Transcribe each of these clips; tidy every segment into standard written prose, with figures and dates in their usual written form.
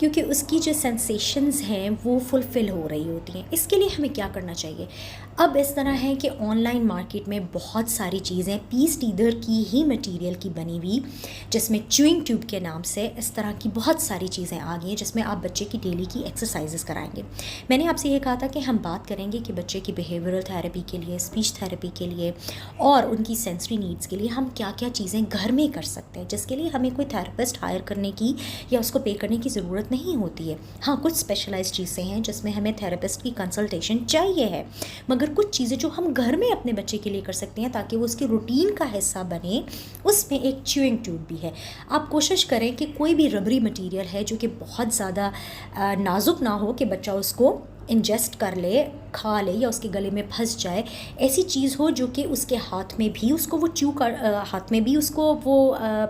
क्योंकि उसकी जो सेंसेशंस हैं वो फुलफ़िल हो रही होती हैं। इसके लिए हमें क्या करना चाहिए? अब इस तरह है कि ऑनलाइन मार्केट में बहुत सारी चीज़ें पीस टीथर की ही मटेरियल की बनी हुई, जिसमें च्यूइंग ट्यूब के नाम से इस तरह की बहुत सारी चीज़ें आ गई हैं जिसमें आप बच्चे की डेली की एक्सरसाइजेस कराएंगे। मैंने आपसे ये कहा था कि हम बात करेंगे कि बच्चे की बिहेवियरल थेरेपी के लिए, स्पीच थेरेपी के लिए और उनकी सेंसरी नीड्स के लिए हम क्या क्या चीज़ें घर में कर सकते हैं, जिसके लिए हमें कोई थेरेपिस्ट हायर करने की या उसको पे करने की ज़रूरत नहीं होती है। हाँ, कुछ स्पेशलाइज चीज़ें हैं जिसमें हमें थेरेपिस्ट की कंसल्टेशन चाहिए है, मगर कुछ चीज़ें जो हम घर में अपने बच्चे के लिए कर सकते हैं ताकि वो उसकी रूटीन का हिस्सा बने, उसमें एक च्यूइंग ट्यूब भी है। आप कोशिश करें कि कोई भी रबरी मटेरियल है जो कि बहुत ज़्यादा नाजुक ना हो कि बच्चा उसको इंजेस्ट कर ले, खा ले या उसके गले में फंस जाए, ऐसी चीज़ हो जो कि उसके हाथ में भी उसको वो हाथ में भी उसको वो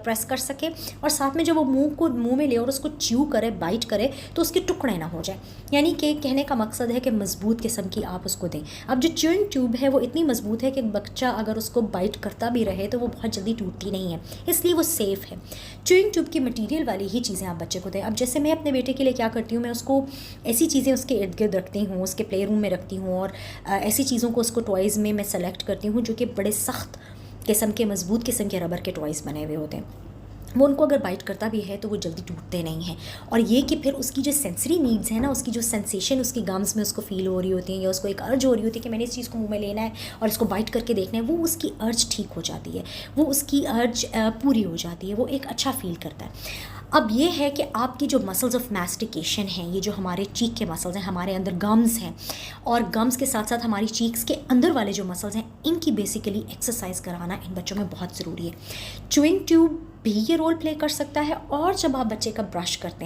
प्रेस कर सके, और साथ में जब वो मुंह में ले और उसको च्यू करे, बाइट करे, तो उसके टुकड़े ना हो जाए। यानी कि कहने का मकसद है कि मज़बूत किस्म की आप उसको दें। अब जो च्यूइंग ट्यूब है वो इतनी मज़बूत है कि बच्चा अगर उसको बाइट करता भी रहे तो वो बहुत जल्दी टूटती नहीं है, इसलिए वो सेफ़ है। च्यूइंग ट्यूब की मटीरियल वाली ही चीज़ें आप बच्चे को दें। अब जैसे मैं अपने बेटे के लिए क्या करती हूँ, मैं उसको ऐसी चीज़ें उसके इर्द गिर्द रखती हूँ, उसके प्ले रूम में रखती हूँ, और ऐसी चीज़ों को उसको टॉयज़ में मैं सेलेक्ट करती हूँ जो कि बड़े सख्त किस्म के, मज़बूत किस्म के रबर के टॉयज़ बने हुए होते हैं। वो उनको अगर बाइट करता भी है तो वो जल्दी टूटते नहीं हैं। और ये कि फिर उसकी जो सेंसरी नीड्स है ना, उसकी जो सेंसेशन उसकी गम्स में उसको फील हो रही होती है, या उसको एक अर्ज हो रही होती है कि मैंने इस चीज़ को मुंह में लेना है और इसको बाइट करके देखना है, वो उसकी अर्ज ठीक हो जाती है, वो उसकी अर्ज पूरी हो जाती है, वो एक अच्छा फील करता है। अब ये है कि आपकी जो मसल्स ऑफ मैस्टिकेशन हैं, ये जो हमारे चीक के मसल्स हैं, हमारे अंदर गम्स हैं, और गम्स के साथ साथ हमारी चीक्स के अंदर वाले जो मसल्स हैं, इनकी बेसिकली एक्सरसाइज कराना इन बच्चों में बहुत ज़रूरी है। च्यूइंग ट्यूब भी ये रोल प्ले कर सकता है। और जब आप बच्चे का ब्रश करते